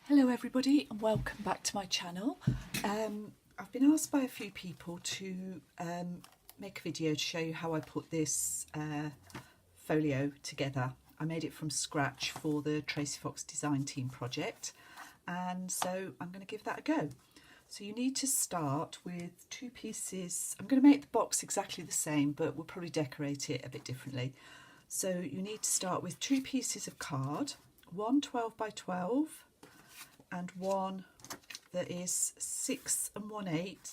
Hello everybody and welcome back to my channel. I've been asked by a few people to make a video to show you how I put this folio together. I made it from scratch for the Tracie Fox DT Project, and so I'm going to give that a go. So you need to start with two pieces. I'm going to make the box exactly the same, but we'll probably decorate it a bit differently. So you need to start with two pieces of card, one 12 by 12 and one that is 6 1/8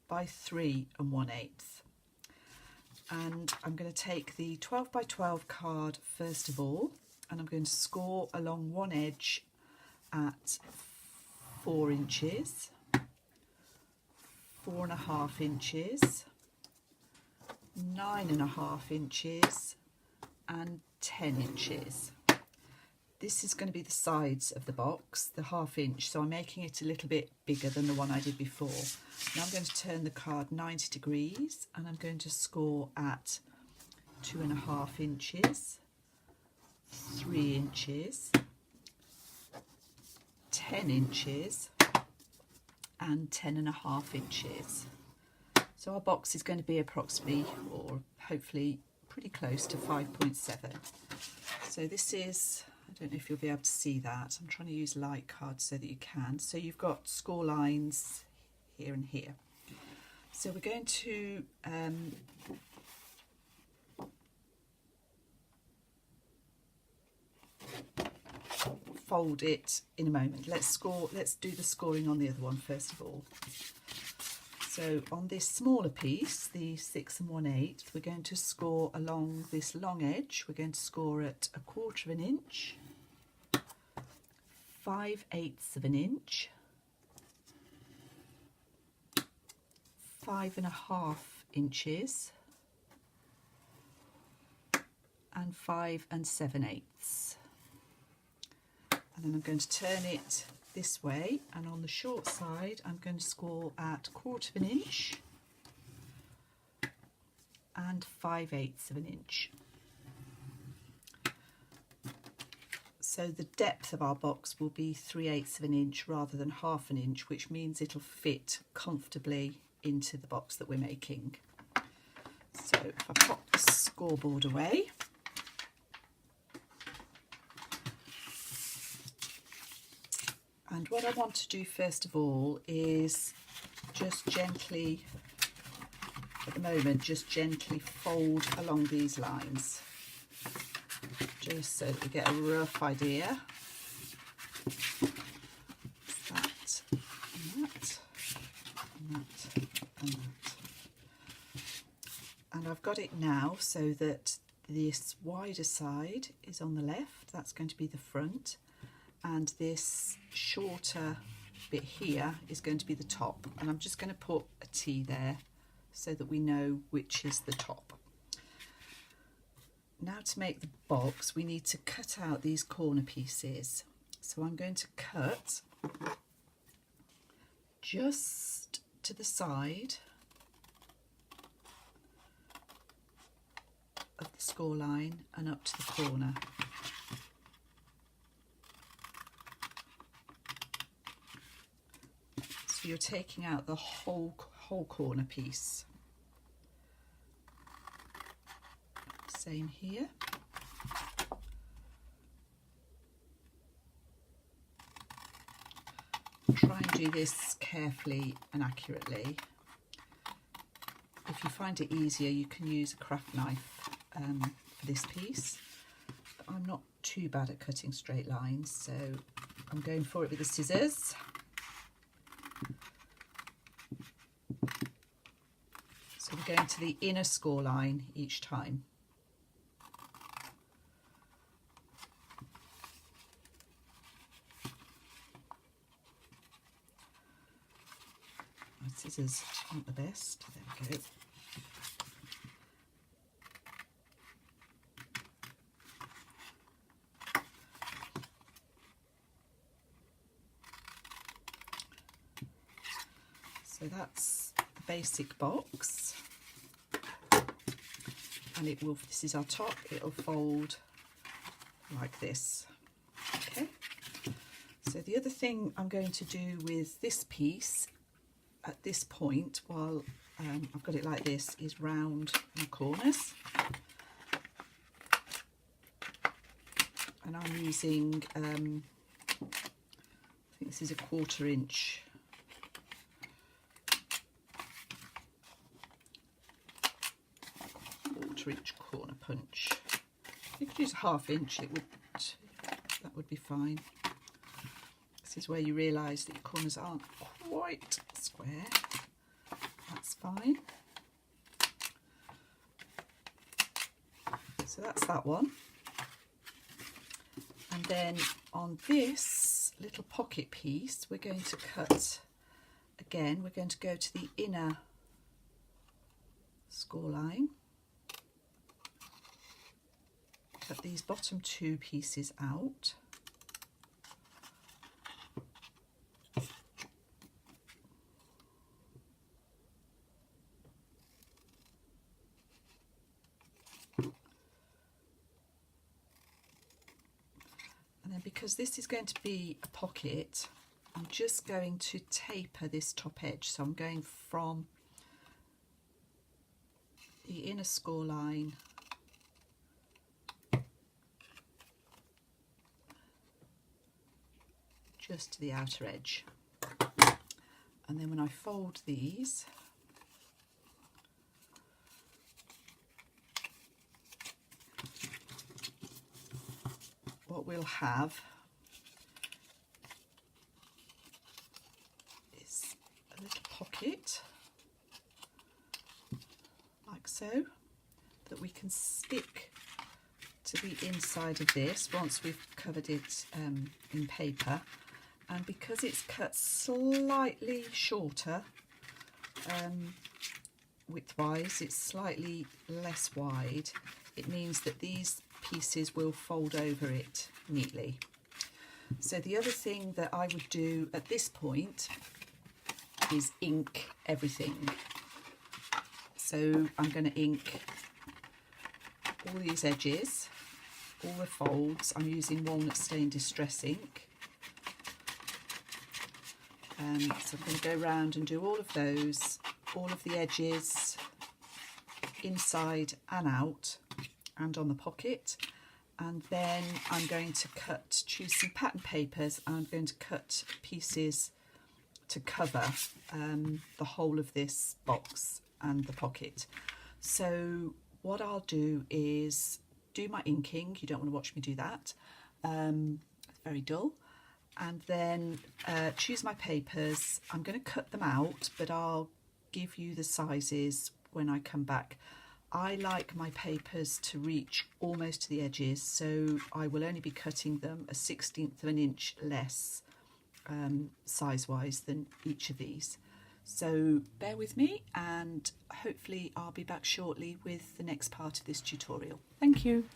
by 3 1/8. And I'm going to take the 12 by 12 card first of all, and I'm going to score along one edge at 4 inches, 4.5 inches, 9.5 inches and 10 inches. This is going to be the sides of the box, the 1/2 inch, so I'm making it a little bit bigger than the one I did before. Now I'm going to turn the card 90 degrees and I'm going to score at 2.5 inches, 3 inches, 10 inches and 10.5 inches. So our box is going to be approximately, or hopefully pretty close to 5.7. So this is, I don't know if you'll be able to see that. I'm trying to use light cards so that you can. So you've got score lines here and here. So we're going to fold it in a moment. Let's do the scoring on the other one first of all. So on this smaller piece, the 6 1/8, we're going to score along this long edge. We're going to score at 1/4 inch, 5/8 of an inch, 5.5 inches, and 5 7/8. And then I'm going to turn it this way, and on the short side I'm going to score at 1/4 inch and 5/8 of an inch. So the depth of our box will be 3/8 of an inch rather than 1/2 an inch, which means it'll fit comfortably into the box that we're making. So if I pop the scoreboard away, and what I want to do first of all is just gently, at the moment, just gently fold along these lines, just so that we get a rough idea. That, and that, and that, and that. And I've got it now so that this wider side is on the left, that's going to be the front, and this shorter bit here is going to be the top, and I'm just going to put a T there so that we know which is the top. Now to make the box we need to cut out these corner pieces, so I'm going to cut just to the side of the score line and up to the corner. So you're taking out the whole corner piece. Same here. Try and do this carefully and accurately. If you find it easier, you can use a craft knife for this piece. But I'm not too bad at cutting straight lines, so I'm going for it with the scissors. So we're going to the inner score line each time. My scissors aren't the best. There we go. So that's the basic box, and it will, this is our top, it'll fold like this. Okay, So the other thing I'm going to do with this piece at this point, while I've got it like this, is round the corners. And I'm using, I think this is a 1/4 inch. Inch corner punch. You could use a 1/2 inch, that would be fine. This is where you realise that your corners aren't quite square. That's fine. So that's that one. And then on this little pocket piece, we're going to cut, again, we're going to go to the inner score line. Cut these bottom 2 pieces out. And then because this is going to be a pocket, I'm just going to taper this top edge. So I'm going from the inner score line just to the outer edge. And then when I fold these, what we'll have is a little pocket like so that we can stick to the inside of this once we've covered it in paper. And because it's cut slightly shorter widthwise, it's slightly less wide, it means that these pieces will fold over it neatly. So the other thing that I would do at this point is ink everything. So I'm going to ink all these edges, all the folds. I'm using walnut stain distress ink. So I'm going to go around and do all of those, all of the edges, inside and out, and on the pocket. And then I'm going to choose some pattern papers, and I'm going to cut pieces to cover the whole of this box and the pocket. So what I'll do is do my inking. You don't want to watch me do that. It's very dull. And then choose my papers. I'm going to cut them out, but I'll give you the sizes when I come back. I like my papers to reach almost to the edges, so I will only be cutting them a 1/16 of an inch less size-wise than each of these. So bear with me, and hopefully I'll be back shortly with the next part of this tutorial. Thank you.